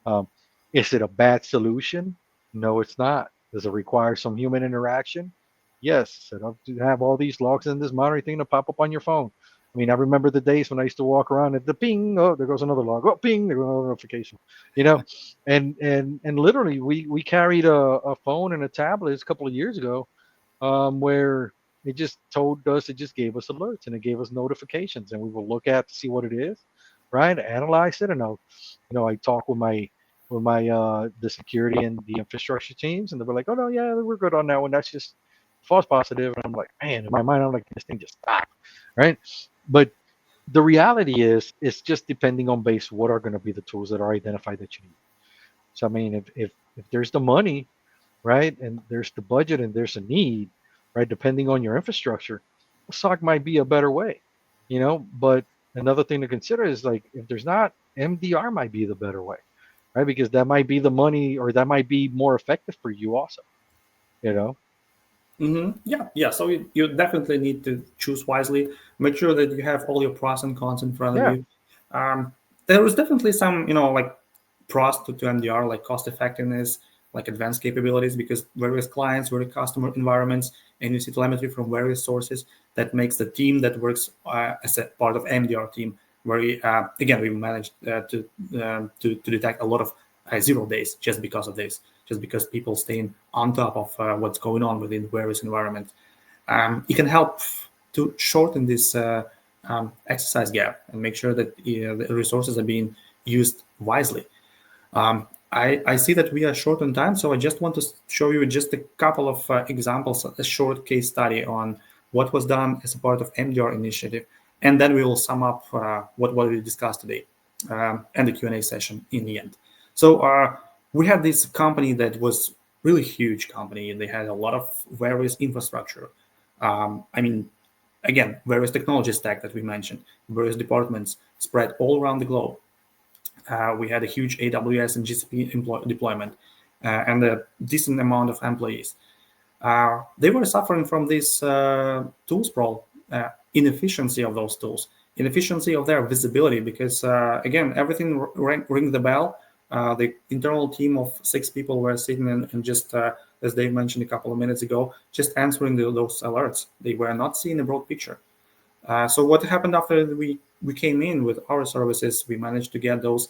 Um, is it a bad solution? No, it's not. Does it require some human interaction? Yes. Set up to have all these logs and this monitoring thing to pop up on your phone. I mean, I remember the days when I used to walk around at the ping, oh, there goes another log. Oh, ping, there goes another notification. You know, and literally we carried a phone and a tablet a couple of years ago, where it just told us, it just gave us alerts and it gave us notifications, and we will look at to see what it is, right? Analyze it, and I talk with my the security and the infrastructure teams, and they were like, oh no, yeah, we're good on that one. That's just false positive. And I'm like, man, in my mind, I'm like, this thing just stopped, right? But the reality is, it's just depending on base what are going to be the tools that are identified that you need. So I mean, if there's the money, right, and there's the budget and there's a need, right, depending on your infrastructure, a SOC might be a better way, But another thing to consider is, like, if there's not, MDR might be the better way, right? Because that might be the money, or that might be more effective for you also, you know. Yeah. So you definitely need to choose wisely. Make sure that you have all your pros and cons in front of Yeah, you. There was definitely some, like pros to MDR, like cost effectiveness, like advanced capabilities, because various clients, various customer environments, and you see telemetry from various sources that makes the team that works as a part of MDR team very. Again, we managed to detect a lot of 0 days just because of this, just because people staying on top of what's going on within various environments. It can help to shorten this exercise gap and make sure that the resources are being used wisely. I see that we are short on time, so I just want to show you just a couple of examples, a short case study on what was done as a part of MDR initiative, and then we will sum up what we discussed today and the Q&A session in the end. So we had this company that was really huge company. They had a lot of various infrastructure. Again, various technology stack that we mentioned, various departments spread all around the globe. We had a huge AWS and GCP deployment and a decent amount of employees. They were suffering from this tool sprawl, inefficiency of those tools, inefficiency of their visibility, because again, everything rang the bell. The internal team of 6 people were sitting and just, as Dave mentioned a couple of minutes ago, just answering those alerts. They were not seeing a broad picture. So what happened after we came in with our services, we managed to get those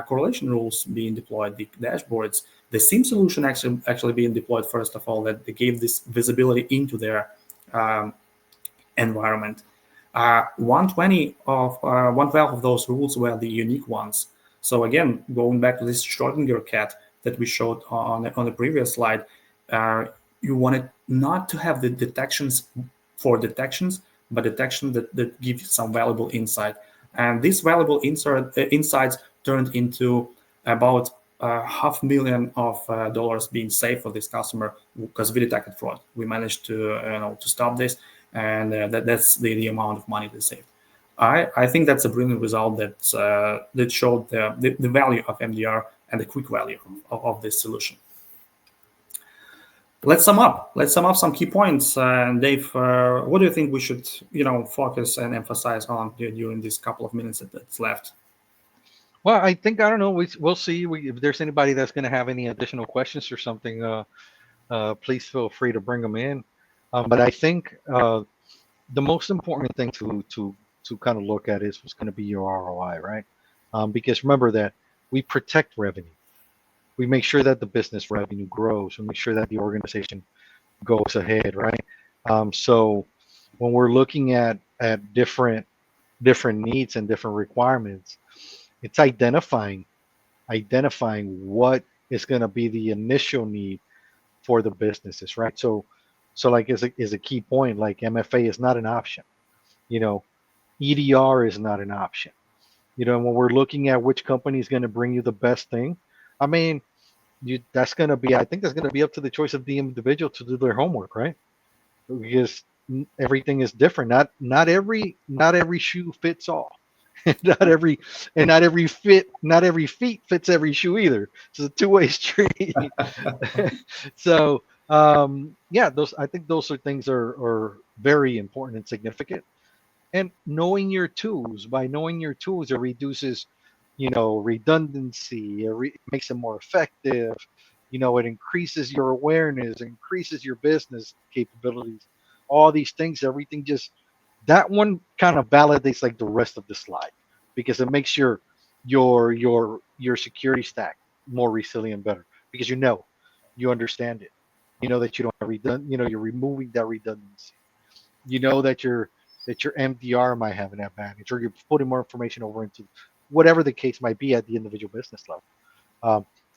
correlation rules being deployed, the dashboards, the SIEM solution actually being deployed first of all, that they gave this visibility into their environment. 112 of those rules were the unique ones. So again, going back to this Schrodinger cat that we showed on the previous slide, you wanted not to have the detections for detections, but detection that give you some valuable insight. And these valuable insights turned into about $500,000 of dollars being saved for this customer because we detected fraud. We managed to stop this, and that's the amount of money they saved. I think that's a brilliant result that showed the value of MDR and the quick value of this solution. Let's sum up some key points. Dave, what do you think we should focus and emphasize on during this couple of minutes that's left? Well, I think, I don't know, we'll see if there's anybody that's going to have any additional questions or something. Please feel free to bring them in. But I think the most important thing to kind of look at is what's going to be your ROI, right? Because remember that we protect revenue. We make sure that the business revenue grows. We make sure that the organization goes ahead, right? So when we're looking at different needs and different requirements, it's identifying what is going to be the initial need for the businesses, right? So like is a key point, like MFA is not an option. EDR is not an option. When we're looking at which company is going to bring you the best thing, I mean, I think that's going to be up to the choice of the individual to do their homework, right? Because everything is different. Not every shoe fits all. not every feet fits every shoe either. It's a two-way street. So I think those are things are very important and significant. And knowing your tools, it reduces redundancy. It makes them more effective. It increases your awareness, increases your business capabilities, all these things. Everything just, that one kind of validates like the rest of the slide, because it makes your security stack more resilient, better, because you understand it. That you don't have you're removing that redundancy. That your MDR might have an advantage, or you're putting more information over into whatever the case might be at the individual business level.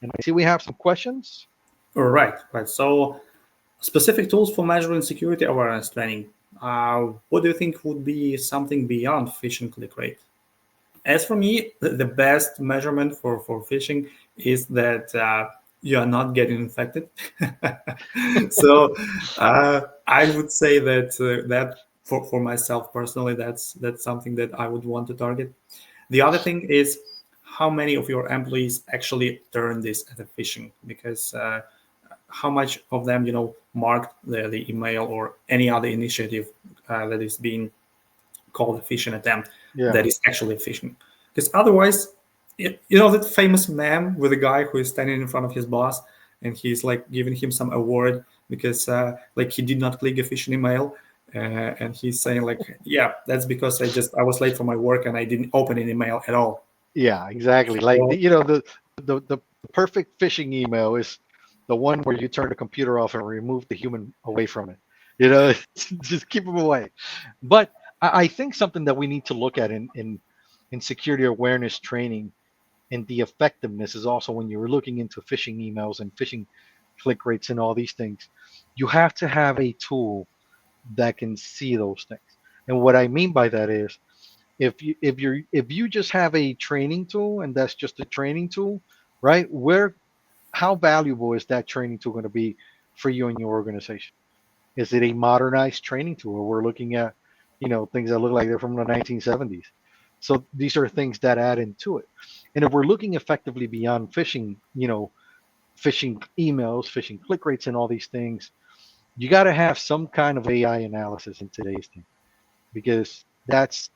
And I see we have some questions. Right. So specific tools for measuring security awareness training. What do you think would be something beyond phishing click rate? As for me, the best measurement for phishing is that you are not getting infected. So I would say that for myself personally, that's something that I would want to target. The other thing is how many of your employees actually turn this as a phishing, because how much of them marked the email or any other initiative that is being called a phishing attempt that is actually phishing. Because otherwise, that famous meme with a guy who is standing in front of his boss and he's like giving him some award because like he did not click a phishing email, and he's saying like, yeah, that's because I was late for my work and I didn't open an email at all. Yeah, exactly. Like the perfect phishing email is the one where you turn the computer off and remove the human away from it. Just keep them away. But I think something that we need to look at in security awareness training and the effectiveness is also when you're looking into phishing emails and phishing click rates and all these things, you have to have a tool that can see those things. And what I mean by that is, if you just have a training tool and that's just a training tool, right? How valuable is that training tool going to be for you and your organization? Is it a modernized training tool? We're looking at, things that look like they're from the 1970s. So these are things that add into it. And if we're looking effectively beyond phishing, phishing emails, phishing click rates, and all these things, you got to have some kind of AI analysis in today's thing, because that's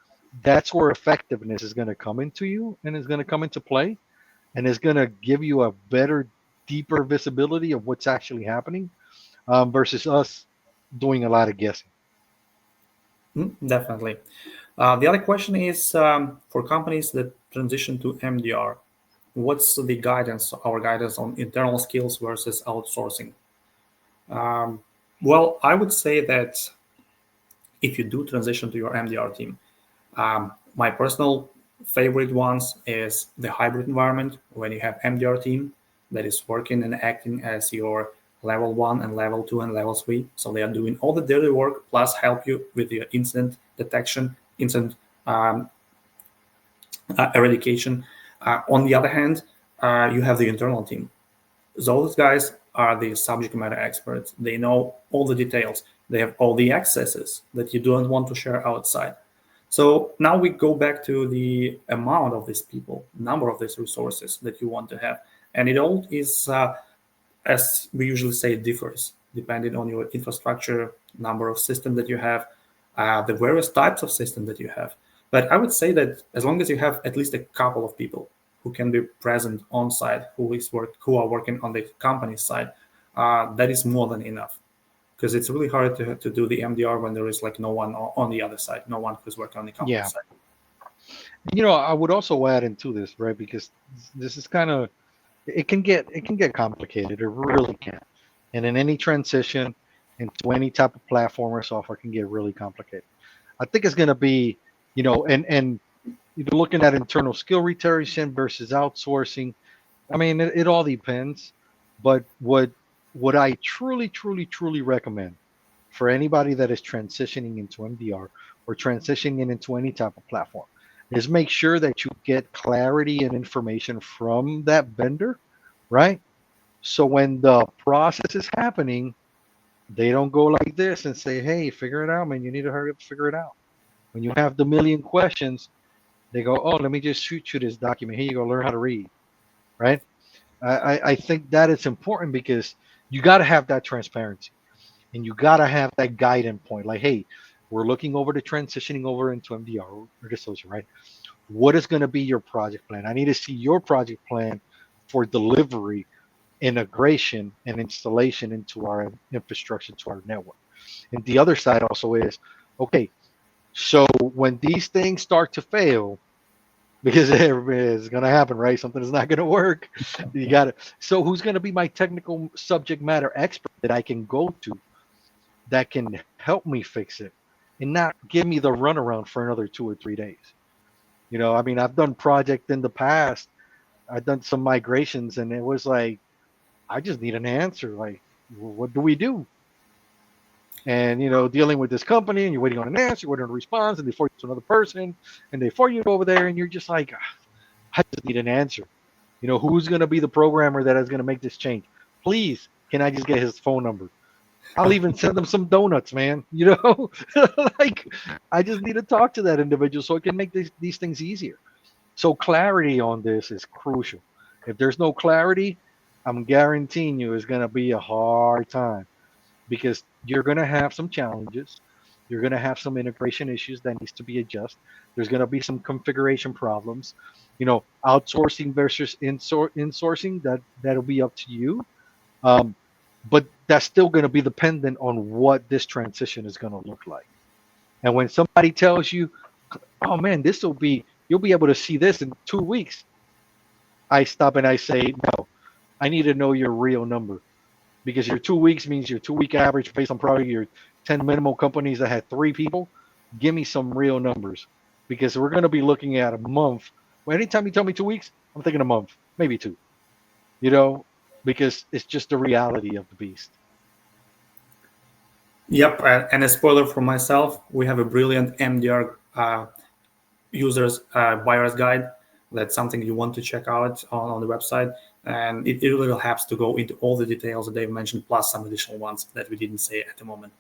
where effectiveness is going to come into you and is going to come into play, and is going to give you a better, deeper visibility of what's actually happening versus us doing a lot of guessing. Definitely. The other question is for companies that transition to MDR, what's our guidance on internal skills versus outsourcing? Well, I would say that if you do transition to your MDR team. My personal favorite ones is the hybrid environment, when you have MDR team that is working and acting as your level 1 and level 2 and level 3. So they are doing all the dirty work plus help you with your incident detection, incident eradication. On the other hand, you have the internal team. Those guys are the subject matter experts. They know all the details. They have all the accesses that you don't want to share outside. So now we go back to the amount of these people, number of these resources that you want to have. And it all is, as we usually say, it differs depending on your infrastructure, number of systems that you have, the various types of systems that you have. But I would say that as long as you have at least a couple of people who can be present on site, who are working on the company side, that is more than enough. Because it's really hard to do the MDR when there is like no one on the other side, no one who's working on the company side. I would also add into this, right? Because this is kind of, it can get complicated. It really can. And in any transition into any type of platform or software can get really complicated. I think it's going to be, and you're looking at internal skill retention versus outsourcing. I mean, it all depends. But what I truly, truly, truly recommend for anybody that is transitioning into MDR or transitioning into any type of platform is make sure that you get clarity and information from that vendor, right? So when the process is happening, they don't go like this and say, hey, figure it out, man. You need to hurry up, figure it out. When you have the million questions, they go, oh, let me just shoot you this document. Here you go, learn how to read, right? I think that is important because you got to have that transparency and you got to have that guidance point. Like, hey, we're looking over to transitioning over into MDR or dissociation, right? What is going to be your project plan? I need to see your project plan for delivery, integration, and installation into our infrastructure, to our network. And the other side also is, okay, so when these things start to fail, because it's going to happen, right? Something is not going to work. You got it. So who's going to be my technical subject matter expert that I can go to that can help me fix it and not give me the runaround for another 2 or 3 days? I mean, I've done project in the past. I've done some migrations and it was like, I just need an answer. Like, what do we do? And, dealing with this company and you're waiting on an answer, waiting on a response, and they forward you to another person and they forward you over there and you're just like, I just need an answer. Who's going to be the programmer that is going to make this change? Please, can I just get his phone number? I'll even send them some donuts, man. Like, I just need to talk to that individual so it can make these things easier. So clarity on this is crucial. If there's no clarity, I'm guaranteeing you it's going to be a hard time because you're going to have some challenges. You're going to have some integration issues that needs to be adjusted. There's going to be some configuration problems. Outsourcing versus insourcing, that'll be up to you. But that's still going to be dependent on what this transition is going to look like. And when somebody tells you, oh man, you'll be able to see this in 2 weeks, I stop and I say, no, I need to know your real number, because your 2 weeks means your 2-week average based on probably your 10 minimal companies that had 3 people. Give me some real numbers, because we're going to be looking at a month. Well, anytime you tell me 2 weeks, I'm thinking a month, maybe 2, because it's just the reality of the beast. Yep, and a spoiler for myself, we have a brilliant MDR users buyer's guide. That's something you want to check out on the website, and it really helps to go into all the details that Dave mentioned, plus some additional ones that we didn't say at the moment.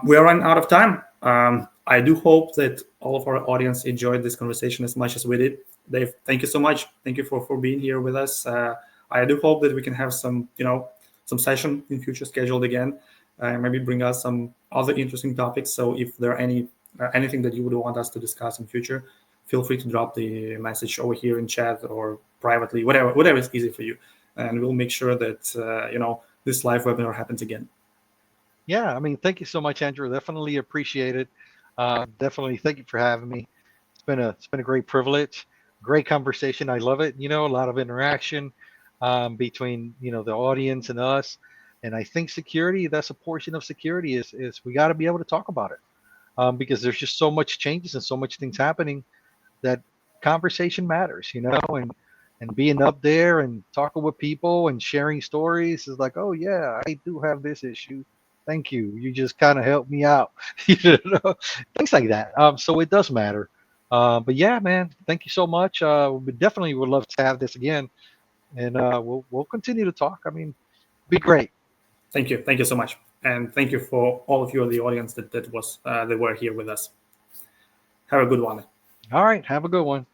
We are running out of time. I do hope that all of our audience enjoyed this conversation as much as we did. Dave, thank you so much. Thank you for being here with us. I do hope that we can have some session in future scheduled again. Maybe bring us some other interesting topics. So if there are anything that you would want us to discuss in future, feel free to drop the message over here in chat or privately, whatever is easy for you, and we'll make sure that this live webinar happens again. Yeah, I mean, thank you so much, Andrew. Definitely appreciate it. Definitely, thank you for having me. It's been a great privilege, great conversation. I love it. A lot of interaction between the audience and us, And I think security, that's a portion of security, is we got to be able to talk about it, because there's just so much changes and so much things happening that conversation matters, and being up there and talking with people and sharing stories is like, oh yeah, I do have this issue. Thank you. You just kind of helped me out, things like that. So it does matter. But yeah, man, thank you so much. We definitely would love to have this again, and we'll continue to talk. I mean, be great. Thank you so much, and thank you for all of you in the audience that were here with us. Have a good one. All right, have a good one.